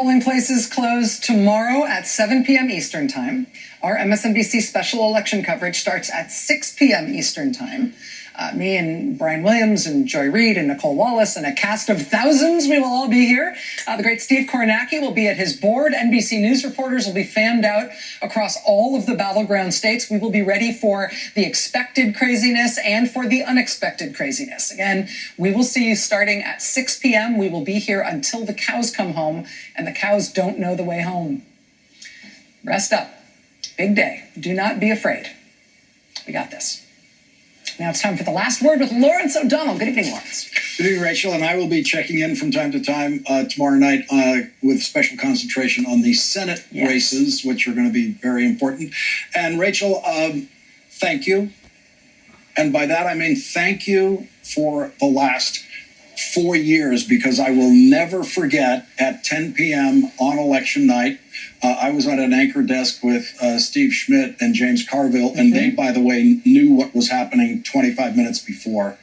polling places close tomorrow at 7 p.m. Eastern Time. Our MSNBC special election coverage starts at 6 p.m. Eastern Time. Me and Brian Williams and Joy Reid and Nicole Wallace and a cast of thousands, we will all be here. The great Steve Kornacki will be at his board. NBC News reporters will be fanned out across all of the battleground states. We will be ready for the expected craziness and for the unexpected craziness. Again, we will see you starting at 6 p.m. We will be here until the cows come home, and the cows don't know the way home. Rest up. Big day. Do not be afraid. We got this. Now it's time for the last word with Lawrence O'Donnell. Good evening, Lawrence. Good evening, Rachel. And I will be checking in from time to time tomorrow night with special concentration on the Senate races, which are going to be very important. And Rachel, thank you. And by that, I mean thank you for the last 4 years, because I will never forget at 10 p.m. on election night, I was at an anchor desk with Steve Schmidt and James Carville, and they, by the way, knew what was happening 25 minutes before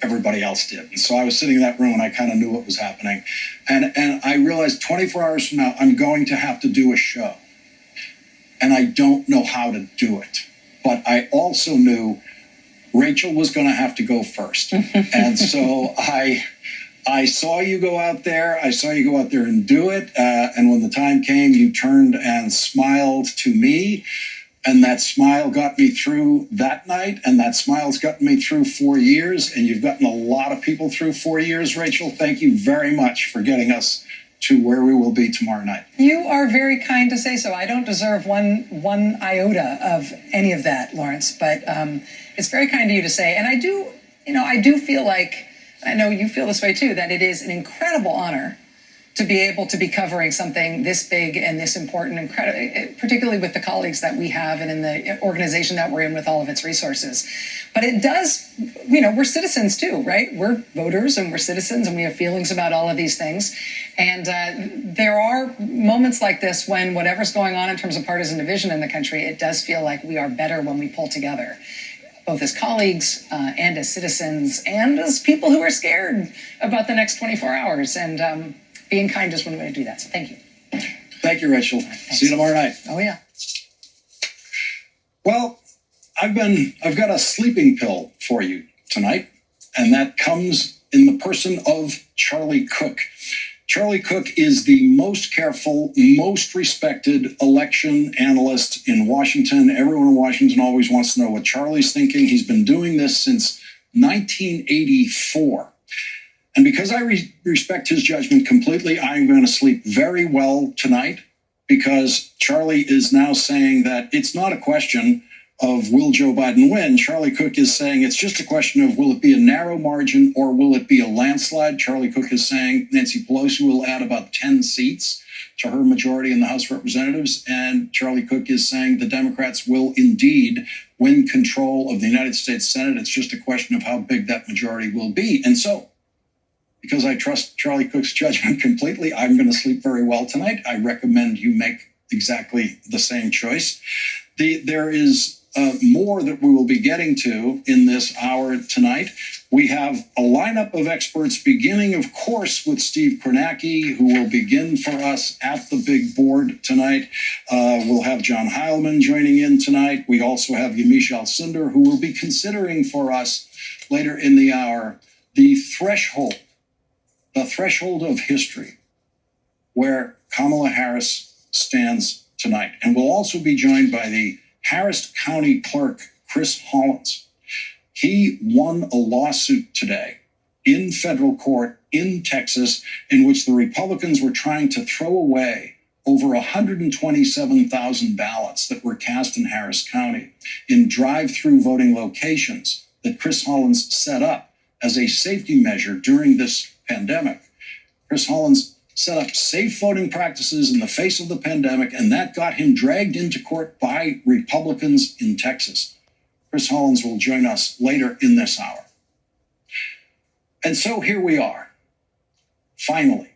everybody else did. And so I was sitting in that room and I kind of knew what was happening. And I realized 24 hours from now, I'm going to have to do a show. And I don't know how to do it. But I also knew Rachel was going to have to go first. And so I saw you go out there. I saw you go out there and do it. And when the time came, you turned and smiled to me. And that smile got me through that night. And that smile's gotten me through 4 years. And you've gotten a lot of people through 4 years, Rachel. Thank you very much for getting us to where we will be tomorrow night. You are very kind to say so. I don't deserve one iota of any of that, Lawrence. But it's very kind of you to say. And I do feel like, I know you feel this way too, that it is an incredible honor to be able to be covering something this big and this important, particularly with the colleagues that we have and in the organization that we're in with all of its resources. But it does, we're citizens too, right? We're voters and we're citizens and we have feelings about all of these things. And there are moments like this when whatever's going on in terms of partisan division in the country, it does feel like we are better when we pull together, both as colleagues and as citizens and as people who are scared about the next 24 hours. And being kind is one way to do that. So thank you. Thank you, Rachel. See you tomorrow night. Oh, yeah. Well, I've got a sleeping pill for you tonight, and that comes in the person of Charlie Cook. Charlie Cook is the most careful, most respected election analyst in Washington. Everyone in Washington always wants to know what Charlie's thinking. He's been doing this since 1984. And because I respect his judgment completely, I'm going to sleep very well tonight, because Charlie is now saying that it's not a question of will Joe Biden win. Charlie Cook is saying it's just a question of will it be a narrow margin or will it be a landslide. Charlie Cook is saying Nancy Pelosi will add about 10 seats to her majority in the House of Representatives. And Charlie Cook is saying the Democrats will indeed win control of the United States Senate. It's just a question of how big that majority will be. And so, because I trust Charlie Cook's judgment completely, I'm going to sleep very well tonight. I recommend you make exactly the same choice. There is more that we will be getting to in this hour tonight. We have a lineup of experts, beginning, of course, with Steve Kornacki, who will begin for us at the big board tonight. We'll have John Heilman joining in tonight. We also have Yamiche Alcindor, who will be considering for us later in the hour the threshold of history where Kamala Harris stands tonight. And we'll also be joined by the Harris County Clerk, Chris Hollins. He won a lawsuit today in federal court in Texas in which the Republicans were trying to throw away over 127,000 ballots that were cast in Harris County in drive-through voting locations that Chris Hollins set up as a safety measure during this pandemic. Chris Hollins set up safe voting practices in the face of the pandemic, and that got him dragged into court by Republicans in Texas. Chris Hollins will join us later in this hour. And so here we are, finally,